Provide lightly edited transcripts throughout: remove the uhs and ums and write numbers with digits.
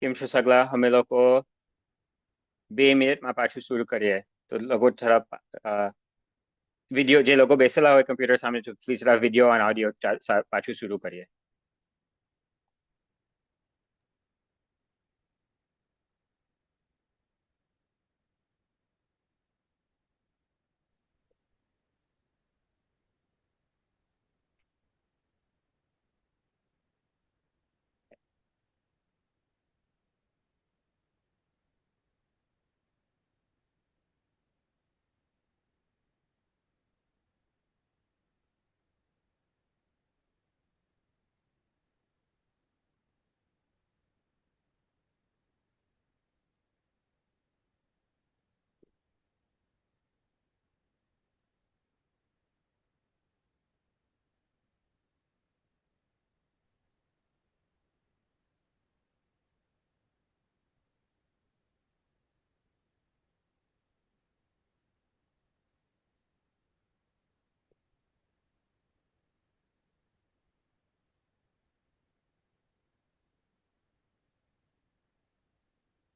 કેમ છો સગલા? અમે લોકો 2 મિનિટમાં પાછું શરૂ કરીએ. તો લોકો થોડા વિડીયો જે લોકો બેસેલા હોય કમ્પ્યુટર સામે પ્લીઝ થોડા વિડીયો અને ઓડિયો પાછું શરૂ કરીએ.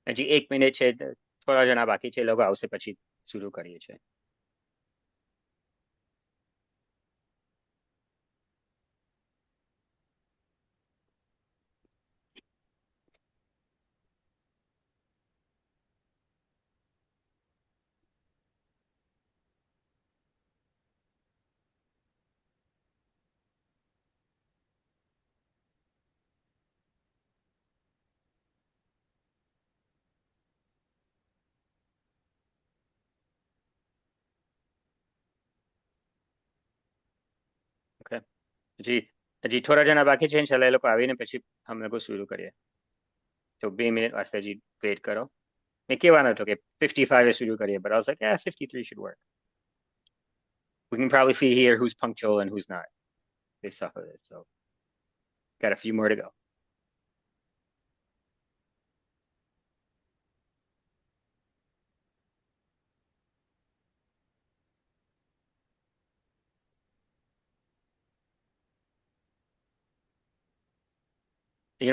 હજી 1 મિનિટ છે. થોડા જણા બાકી છે, એ લોકો આવશે પછી શરૂ કરીએ છીએ. ઓકે, હજી હજી થોડા જણા બાકી છે. ઇન્શાલ્લાહ એ લોકો આવીને પછી અમે લોકો શરૂ કરીએ. તો 2 મિનિટ વાસ્તે હજી વેઇટ કરો. મેં કહેવાનો હતો કે 55 શરૂ કરીએ, but I was like, yeah, 53 should work. We can probably see here who's punctual and who's not based off of this. So got a few more to go.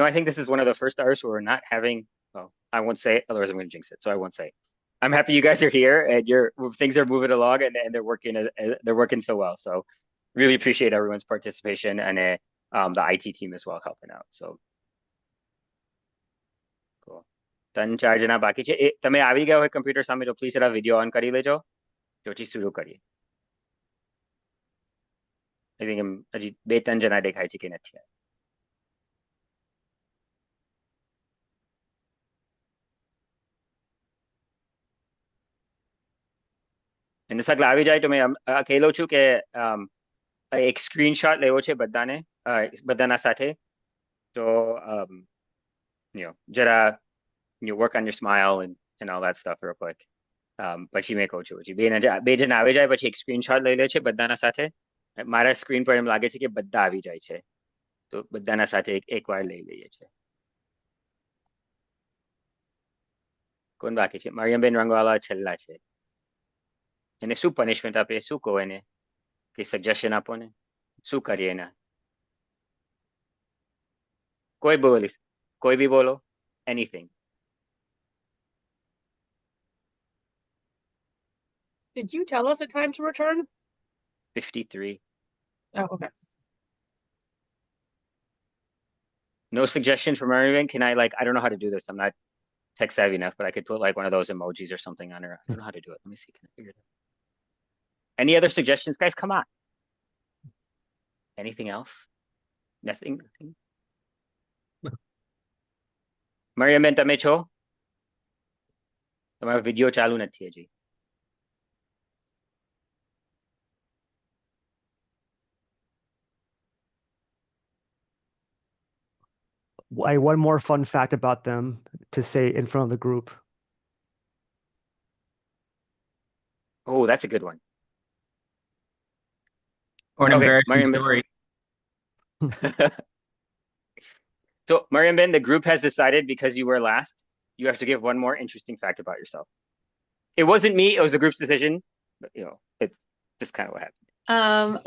I think this is one of the first hours where we're not having, well, I won't say it, otherwise I'm going to jinx it. So I won't say it. I'm happy you guys are here and things are moving along and they're working so well. So really appreciate everyone's participation and the IT team as well helping out. So cool. 3-4 જણા બાકી છે. તમે આવી ગયા હોય computer સામે તો please એના વિડીયો ઓન કરી લેજો. પછી શરૂ કરીએ. I think હજી 2-3 જણા દેખાય છે કે નથી. અને સગલા આવી જાય તો મેં કહેલો છું કે એક સ્ક્રીનશોટ લેવો છે બધાના સાથે. તો જરા work on your smile and all that stuff real quick. પછી મેં કહું છું પછી બે જણ આવી જાય પછી એક સ્ક્રીનશોટ લઈ લે છે બધાના સાથે. મારા સ્ક્રીન પર એમ લાગે છે કે બધા આવી જાય છે, તો બધાના સાથે એકવાર લઈ લઈએ છે. કોણ બાકી છે? મરિયમબેન રંગવાલા છેલ્લા છે. એને શું પનિશમેન્ટ આપે? શું કહો એને? કે સજેશન આપો ને, શું કરીએ એના? કોઈ બી બોલો, anything. Did you tell us a time to return? 53. Oh, okay. No suggestions from everyone. Can I I don't know how to do this. I'm not tech savvy enough, but I could put one of those emojis or something on her. I don't know how to do it. Let me see. Can I figure it out? Any other suggestions, guys? Come on. Anything else? Nothing. મરિયમબેન તમે છો? તમારો video ચાલુ નથી હજી. One more fun fact about them to say in front of the group. Oh, that's a good one. Or an embarrassing story. So, Miriam, the group has decided because you were last, you have to give one more interesting fact about yourself. It wasn't me, it was the group's decision, but it's just kind of what happened.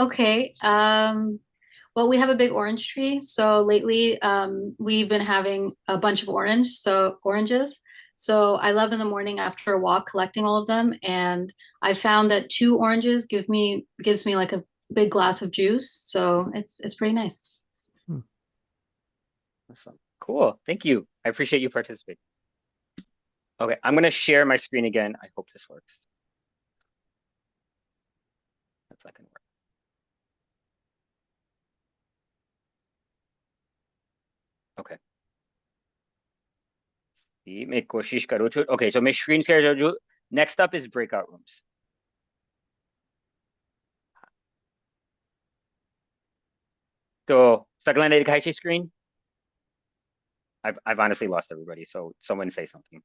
Okay. Well, we have a big orange tree. So lately, we've been having a bunch of oranges. So I love in the morning after a walk collecting all of them. And I found that 2 oranges gives me like a big glass of juice. So it's pretty nice. Awesome. Cool. Thank you. I appreciate you participating. Okay, I'm gonna share my screen again. I hope this works. If that can work. Okay. मैं कोशिश करूँ छू. Okay, so मैं screen share जो next up is breakout rooms. So सगला ने दिखाई screen? I've honestly lost everybody, so someone say something.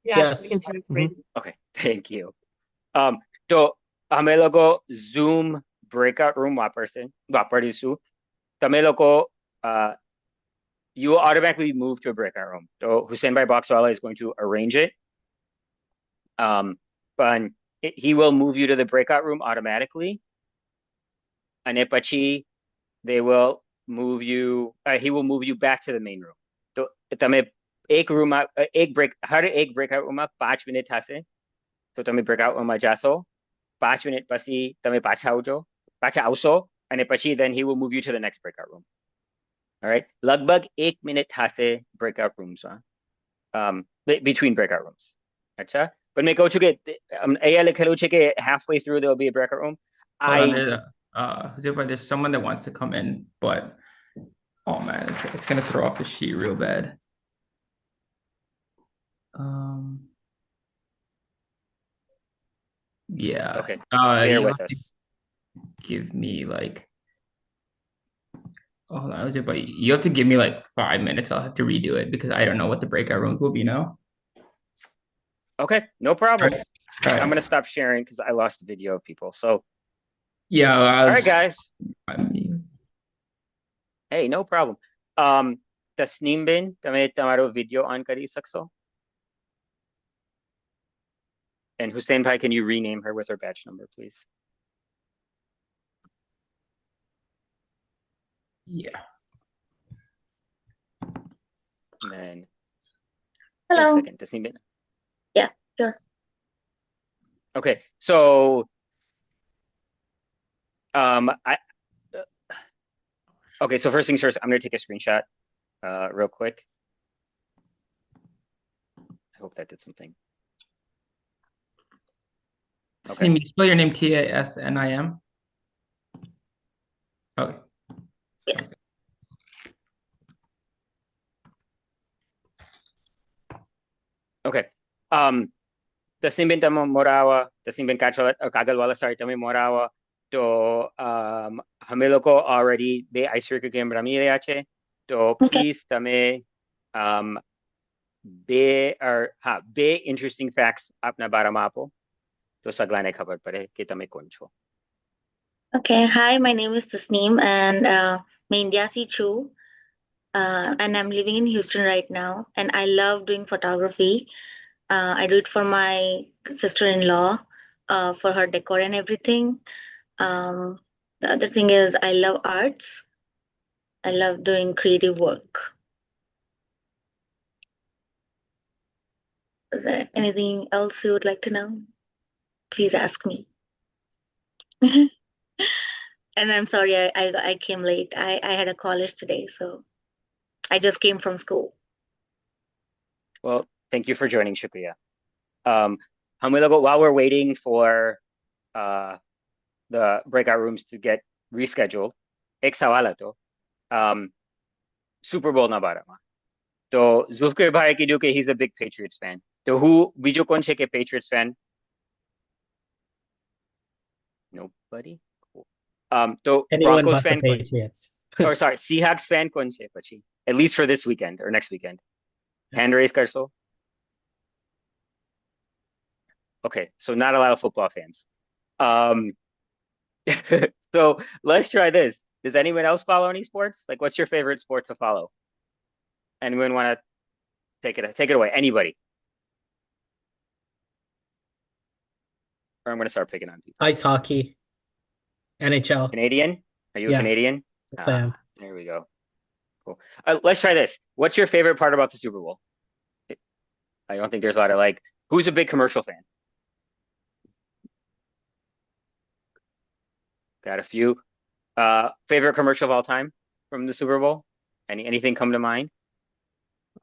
Yes, we Yes. can see the screen. Okay, thank you. तो हमें लोगों Zoom breakout room वापरिसु. तमें लोगों you will automatically move to a breakout room. So Hussein Bhai Boxwala is going to arrange it. But he will move you to the breakout room automatically. And pachi, they will move you, he will move you back to the main room. So तमे हर एक breakout room 5 minute થશે. તો તમે breakout room જાશો. 5 minute પછી તમે પાછા આવશો અને પછી then he will move you to the next breakout room. All right, લગભગ 1 minute થશે breakout rooms between breakout rooms. અચ્છા, પણ મેં કહું છું કે અહીંયા લખેલું છે કે halfway through there will be a breakout room. There's someone that wants to come in, but oh man, it's gonna throw off the sheet real bad. Yeah. Okay, bear you with have to us. give me like, oh, but you have to give me like 5 minutes. I'll have to redo it because I don't know what the breakout rooms will be now. Okay, no problem. All right. I'm gonna stop sharing because I lost the video of people. So Yeah. all right, guys. I mean, Hey, no problem. Tasneem બેન, તમે તમારો video on કરી શકશો? And Hussein Bhai, can you rename her with her batch number, please? yeah. And then Hello. Wait a second, Tasneem બેન. Yeah, sure. Okay, so okay, so first things first, I'm gonna take a screenshot real quick. I hope that did something. Okay. Tasneem, you spell your name Tasnim? Okay. Yeah. Okay. Tasneem બેન તમે મોરાવા, Tasneem બેન કાગલવાલા, sorry, તમે મોરાવા. તો અમે લોકો already બે icebreaker game રમી રહ્યા છે. તો please તમે બે interesting facts આપના બારામાં આપો. તો સગલાને ખબર પડે કે તમે કોણ છો. Okay. Hi, my name is Tasneem and मैं India से छू. And I'm living in Houston right now. And I love doing photography. I do it for my sister-in-law, for her decor and everything. The other thing is I love arts. I love doing creative work. Is there anything else you would like to know? Please ask me. And I'm sorry I came late. I had a college today, so I just came from school. Well, thank you for joining, Shukriya. While we're waiting for the breakout rooms to get rescheduled, ek sawal હતો. Super Bowl ના બારામાં. તો ઝુલ્ફિકર ભાઈએ કીધું કે he's a big Patriots fan. તો બીજો કોણ છે કે Patriots fan? Nobody? Cool. તો Anyone Broncos but the fan કોણ છે? Patriots. Or sorry, Seahawks fan કોણ છે પછી? At least for this weekend or next weekend. Hand raise કરશો? Okay, so not a lot of football fans. So let's try this. Does anyone else follow any sports? Like, what's your favorite sport to follow? Anyone want to take it away? Anybody? Or I'm going to start picking on people. Ice hockey. NHL. Canadian? Are you a Yeah. Canadian? Yes, I am. There we go. Cool. Let's try this. What's your favorite part about the Super Bowl? I don't think there's a lot of like, who's a big commercial fan? Got a few. Favorite commercial of all time from the Super Bowl? Anything come to mind?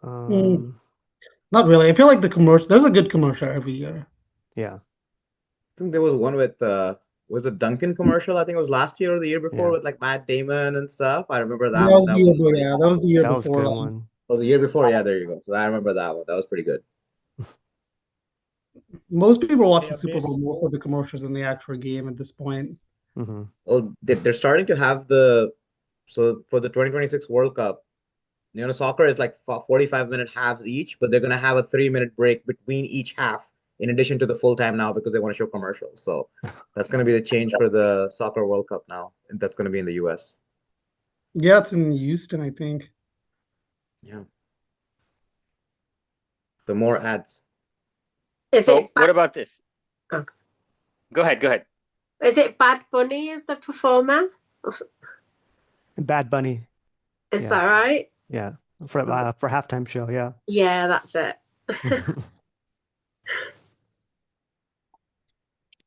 Not really. I feel like the commercial, there's a good commercial every year. Yeah. I think there was one with was a Dunkin' commercial. I think it was last year or the year before Yeah. with like Matt Damon and stuff. I remember that That one. was That the year, was pretty yeah, good. that was the year That was a before. good one. Oh, the year before. Yeah, there you go. So I remember that one. That was pretty good. Most people watch Yeah, the Super Bowl more for the commercials than the actual game at this point. Hmm. Well, they're starting to have so for the 2026 World Cup, soccer is like 45-minute halves each, but they're going to have a 3-minute break between each half in addition to the full time now because they want to show commercials. So that's going to be the change for the Soccer World Cup now. And that's going to be in the US. Yeah, it's in Houston, I think. Yeah. The more ads. Is So it what about this? Okay. Go ahead. Is it Bad Bunny as the performer? Bad Bunny. Is Yeah. that right? Yeah. For halftime show. Yeah. Yeah, that's it.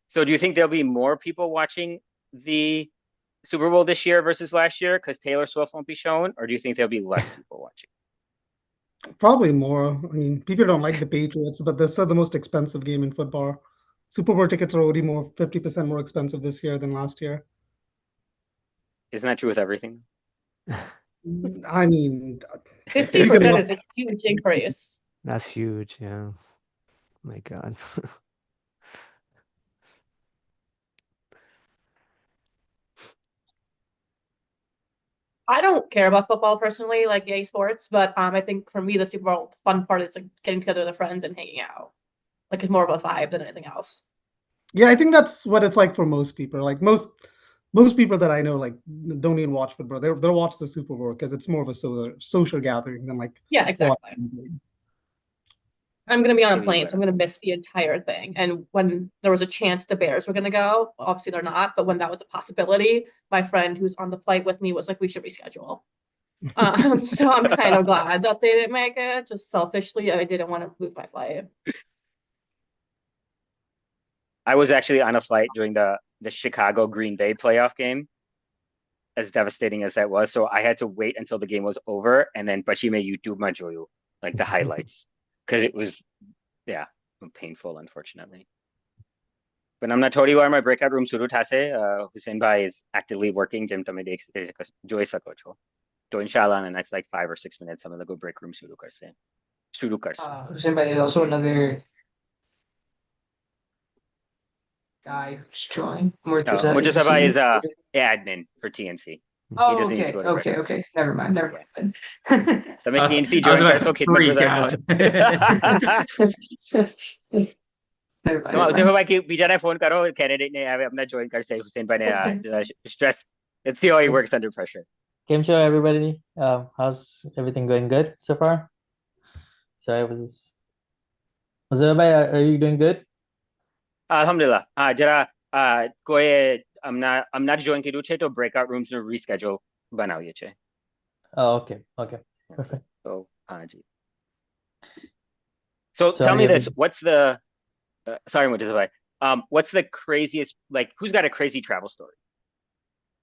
So do you think there'll be more people watching the Super Bowl this year versus last year because Taylor Swift won't be shown, or do you think there'll be less people watching? Probably more. I mean, people don't like the Patriots, but they're still the most expensive game in football. Super Bowl tickets are already 50% more expensive this year than last year. Isn't that true with everything? I mean, 50% is a huge increase. That's huge. Yeah. My God. I don't care about football personally, like EA Sports, but I think for me the Super Bowl the fun part is like getting together with friends and hanging out. Like it's more of a vibe than anything else. yeah, I think that's what it's like for most people. Like most people that I know, like don't even watch football. They'll watch the Super Bowl because it's more of a social gathering than like. Yeah, exactly. I'm gonna be on a Maybe plane, so I'm gonna miss the entire thing. And when there was a chance the Bears were gonna go, obviously they're not, but when that was a possibility, my friend who's on the flight with me was like, we should reschedule. So I'm kind of glad that they didn't make it. Just selfishly, I didn't want to move my flight. I was actually on a flight during the Chicago Green Bay playoff game, as devastating as that was. So I had to wait until the game was over and then Pachime YouTube Majoyu, like the highlights. Because it was, yeah, painful, unfortunately. But I'm not told you why my breakout room suru thase. Hussein Bhai is actively working. Jim tame dekh joy sako cho. So inshallah in the next like 5 or 6 minutes, I'm gonna go break room suru karse. Suru karse. Hussein Bhai, there's also another guy who's joined. Mujasa Bhai is admin for TNC. Oh, he doesn't need to okay, go to break. okay. Never mind. So मैं TNC I was join about कर to सो खिदमत freak गुजार out. देखो भाई कि बिचारा phone करो candidate ने अपना ज्वाइन कर से हुसैन भाई ने stress. Let's see how he works under pressure. Game show, everybody. How's everything going? Good so far? Sorry, was everybody? Are you doing good? Alhamdulillah. जरा कोई I'm not join के दूचे तो breakout rooms में reschedule बनाओ ये Oh, okay, perfect. So हाँ जी. So tell me this, what's the sorry Mujasa bhai, what's the craziest, like who's got a crazy travel story?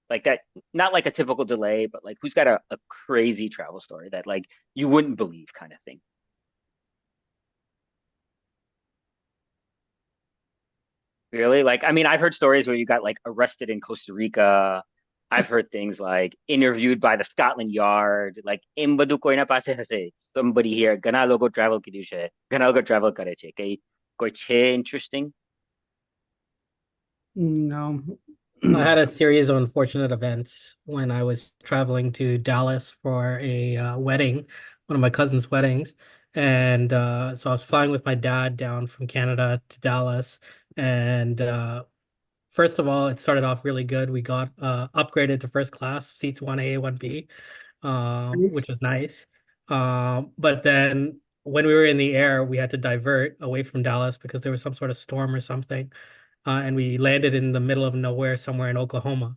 Like that, not like a typical delay, but like who's got a crazy travel story that like you wouldn't believe kind of thing? Really? Like, I mean, I've heard stories where you got like arrested in Costa Rica. I've heard things like interviewed by the Scotland Yard, like imbadu koi na paase hase. Somebody here, gana logo travel ki dushe, gana logo travel kare che. Koi che interesting? No. I had a series of unfortunate events when I was traveling to Dallas for a wedding, one of my cousin's weddings. And so I was flying with my dad down from Canada to Dallas. And first of all, it started off really good. We got upgraded to first class, seats 1A, 1B, which was nice. But then when we were in the air, we had to divert away from Dallas because there was some sort of storm or something. And we landed in the middle of nowhere somewhere in Oklahoma.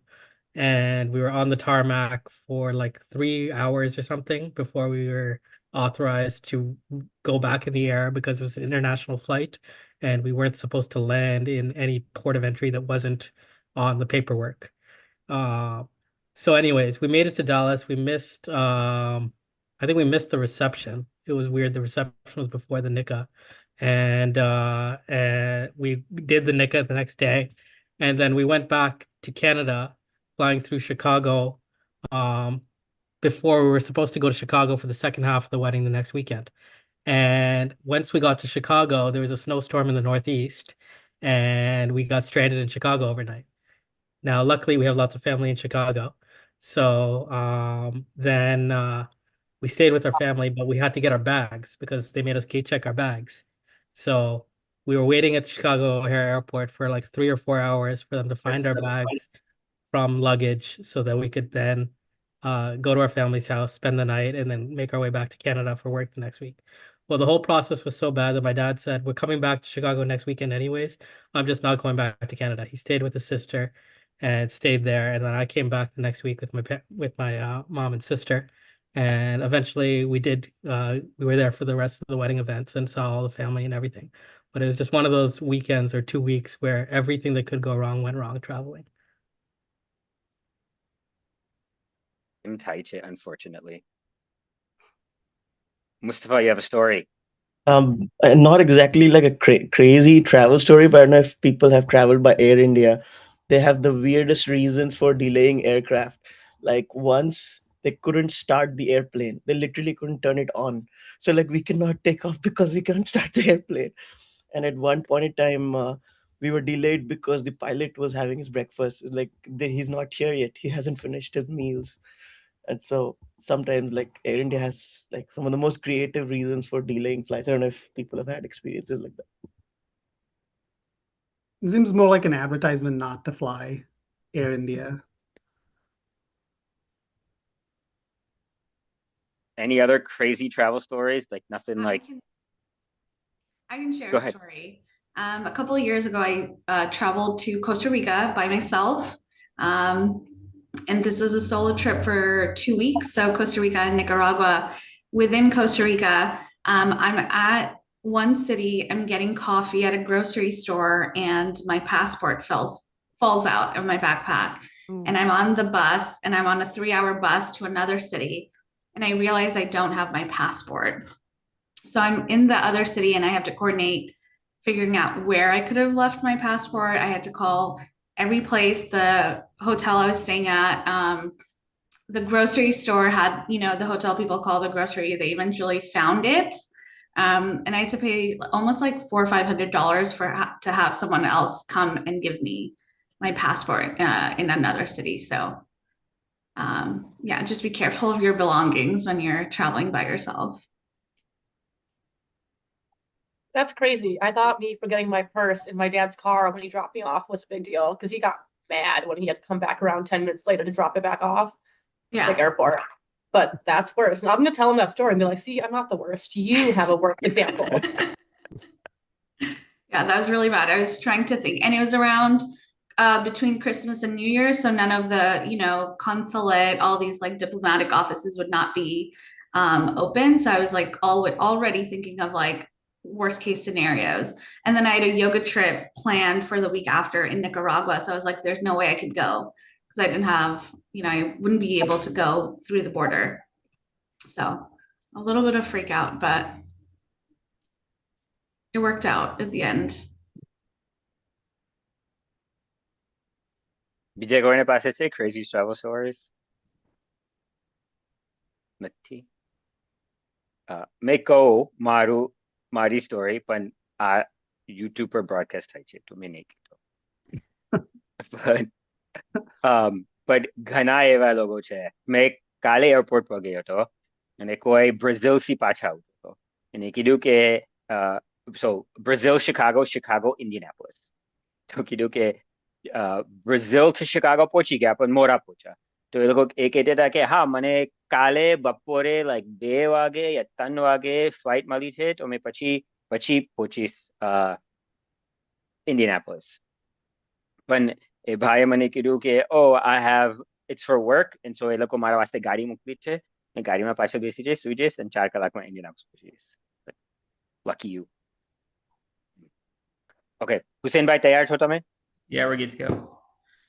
and we were on the tarmac for like 3 hours or something before we were authorized to go back in the air because it was an international flight and we weren't supposed to land in any port of entry that wasn't on the paperwork. So anyways, we made it to Dallas. We missed I think we missed the reception. It was weird. The reception was before the Nika. And we did the Nika the next day. And then we went back to Canada, flying through Chicago, before we were supposed to go to Chicago for the second half of the wedding the next weekend. And once we got to Chicago, there was a snowstorm in the Northeast, and we got stranded in Chicago overnight. Now, luckily, we have lots of family in Chicago. So then we stayed with our family, but we had to get our bags because they made us gate check our bags. So we were waiting at the Chicago O'Hare Airport for like 3 or 4 hours for them to find our bags from luggage so that we could then go to our family's house, spend the night, and then make our way back to Canada for work the next week. Well, the whole process was so bad that my dad said, "We're coming back to Chicago next weekend anyways. I'm just not going back to Canada." He stayed with his sister and stayed there, and then I came back the next week with my mom and sister, and eventually we were there for the rest of the wedding events and saw all the family and everything. But it was just one of those weekends or 2 weeks where everything that could go wrong went wrong traveling. In Taiche, unfortunately. Mustafa, you have a story. Not exactly like a crazy travel story, but I don't know if people have traveled by Air India. They have the weirdest reasons for delaying aircraft. Like once they couldn't start the airplane, they literally couldn't turn it on. So like we cannot take off because we can't start the airplane. And at one point in time, we were delayed because the pilot was having his breakfast. It's like he's not here yet. He hasn't finished his meals. And so sometimes like Air India has like some of the most creative reasons for delaying flights. I don't know if people have had experiences like that. It seems more like an advertisement not to fly Air India. Any other crazy travel stories? Like nothing like. I can share Go a ahead. story. A couple of years ago, I traveled to Costa Rica by myself. And this was a solo trip for 2 weeks. So Costa Rica and Nicaragua. Within Costa Rica, I'm at one city, I'm getting coffee at a grocery store, and my passport falls out of my backpack. And I'm on the bus, and I'm on a 3-hour bus to another city. And I realize I don't have my passport. So I'm in the other city and I have to coordinate figuring out where I could have left my passport. I had to call every place, the hotel I was staying at, the grocery store had, the hotel people call the grocery, they eventually found it. And I had to pay almost like $400 or $500 to have someone else come and give me my passport in another city. So yeah, just be careful of your belongings when you're traveling by yourself. That's crazy. I thought me forgetting my purse in my dad's car when he dropped me off was a big deal because he got mad when he had to come back around 10 minutes later to drop it back off at the airport. But that's worse. And I'm going to tell him that story and be like, see, I'm not the worst. You have a worse example. Yeah, that was really bad. I was trying to think. And it was around between Christmas and New Year. So none of the, consulate, all these like diplomatic offices would not be open. So I was like already thinking of like worst case scenarios. And then I had a yoga trip planned for the week after in Nicaragua. So I was like, there's no way I could go because I didn't have, I wouldn't be able to go through the border. So a little bit of freak out, but it worked out at the end. બીજા કોઈને પાસે છે crazy travel stories? નથી. મેં કહું મારી story, પણ આ YouTube પર broadcast થાય છે તો મેં નહીં કીધું. પણ ઘણા એવા લોકો છે. મેં કાલે એરપોર્ટ પર ગયો હતો અને કોઈ બ્રાઝિલથી પાછા આવતો હતો. એને કીધું કે so Brazil, Chicago, Indianapolis. તો કીધું કે બ્રાઝિલ થી શિકાગો પહોંચી ગયા પણ મોડા પહોંચ્યા. તો એ લોકો એ કહેતા હતા કે હા મને કાલે બપોરે લાઈક 2 વાગે યા 3 વાગે ફ્લાઇટ મળી છે તો મેં પછી પહોંચીશ ઇન્ડિયાનાપોલિસ. પણ એ ભાઈએ મને કીધું કે oh I have it's for work and so એ લોકો મારા વાસ્તે ગાડી મોકલી છે ને ગાડીમાં પાછો બેસી જઈશ સુઈ જઈશ અને 4 કલાકમાં ઇન્ડિયન હાઉસ પહોંચી જઈશ lucky you. Okay, હુસેનભાઈ તૈયાર છો તમે? Yeah, we're good to go.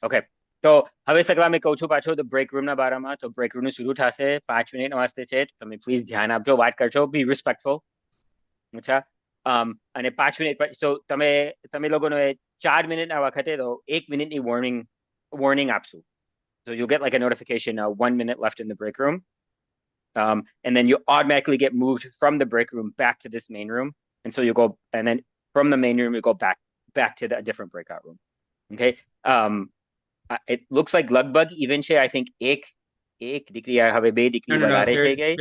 Okay, તો હવે સગલા મેં કહું છું પાછો તો બ્રેક રૂમના બારામાં તો બ્રેક રૂમનું શરૂ થશે 5 મિનિટ વાસ્તે છે તમે પ્લીઝ ધ્યાન આપજો વાત કરજો બી રિસ્પેક્ટફુલ. અચ્છા અને 5 મિનિટ so તમે લોકોનો 4 મિનિટના વખતે તો 1 મિનિટની warning આપશું. So you'll get like a notification 1 minute left in the break room. And then you automatically get moved from the break room back to this main room. And so you go, and then from the main room, you go back to a different breakout room. Okay. It looks like Lugbug even છે I think એક દીકરી હવે બે દીકરી વધારે થઈ ગઈ.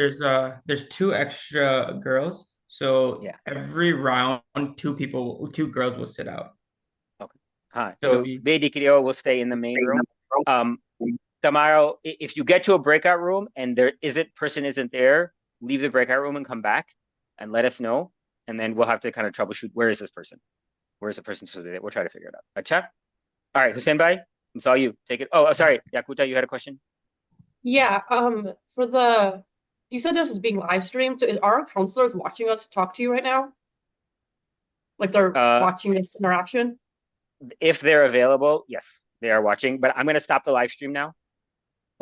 There's 2 extra girls. So Yeah. every round, 2 girls will sit out. Okay. So It'll be- બે દીકરીઓ will stay in the main room. Tomorrow, if you get to a breakout room and person isn't there, leave the breakout room and come back and let us know. And then we'll have to kind of troubleshoot. Where is this person? Where is the person? So we'll try to figure it out. Acha? All right, Hussein bhai, I saw you. Take it. Oh, sorry. Yakuta, you had a question? Yeah, you said this is being live streamed, so are our counselors watching us talk to you right now? Like they're watching this interaction? If they're available, yes, they are watching, but I'm going to stop the live stream now.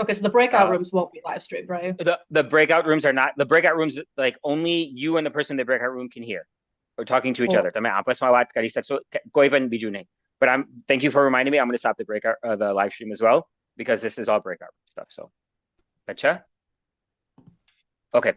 Okay, so the breakout rooms won't be live streamed, right? The breakout rooms are not. The breakout rooms, like only you and the person in the breakout room can hear. Or talking to each other. તમે આપસમાં વાત કરી શકશો કોઈ પણ બીજું નહીં. But thank you for reminding me. I'm going to stop the live stream as well because this is all breakout stuff. So, acha. Okay.